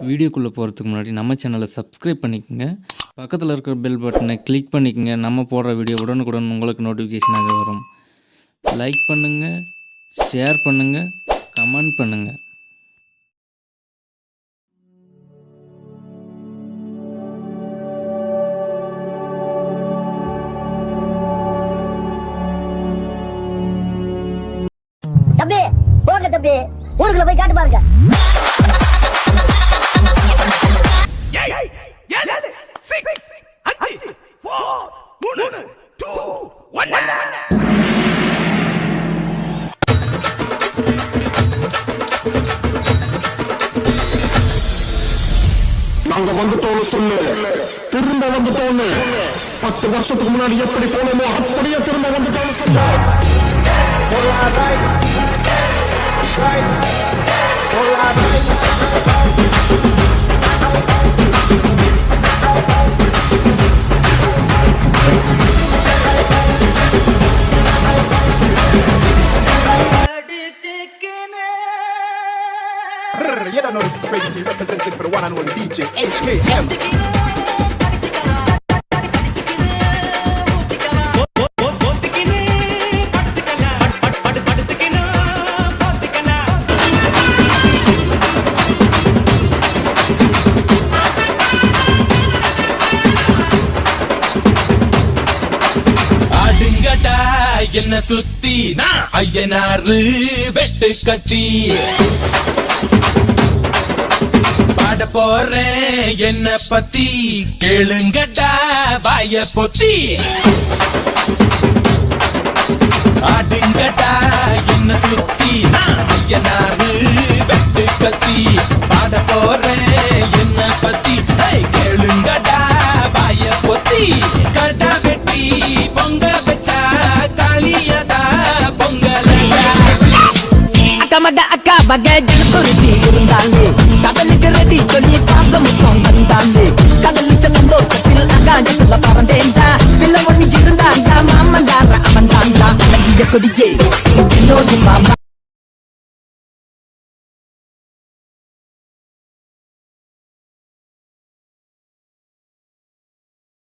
வீடியோக்குள்ளே போகிறதுக்கு முன்னாடி நம்ம சேனலை சப்ஸ்கிரைப் பண்ணிக்கோங்க. பக்கத்தில் இருக்கிற பெல் பட்டனை கிளிக் பண்ணிக்கோங்க. நம்ம போடுற வீடியோ உடனுக்குடன் உங்களுக்கு நோட்டிஃபிகேஷனாக வரும். லைக் பண்ணுங்கள், ஷேர் பண்ணுங்கள், கமெண்ட் பண்ணுங்கள். தம்பி போங்க தம்பி, ஊருக்குள்ள போய் காட்டு பாருங்க. நாங்க வந்துட்டோம்னு சொல்லு, திரும்ப வந்துட்டோம்னு. 10 வருஷத்துக்கு முன்னாடி எப்படி போனோமோ அப்படியே திரும்ப வந்துட்டோம்னு சொல்லு. You don't know this is crazy, representing for the one and only DJ HKM. என்ன சுத்தி நான் ஐயனாரு வெட்டு கத்தி பாட போறேன் என்ன பத்தி கேளுங்கடா வாய பொத்தி ஆடுங்கடா என்ன சுத்தி நான் ஐயனாரு வெட்டு கத்தி பாட போறேன் என்ன பத்தி கேளுங்கடா வாய பொத்தி கடா வெட்டி பொங்க வச்சா காளியதா பொங்கலடா அக்கமக அக்கா வகை ஜனக்குருத்தி இருந்தாலே கடலுக்கு ரெடி சொல்லி பாசமுத்தம் வந்தாலே கடலுச்ச சந்தோஷத்தில் அகாயத்துல பறந்தேன்டா பிள்ளை ஒண்ணு இருந்தாண்டா மாமன் தார அவன் தாண்டா அழகிய கொடியே மாமா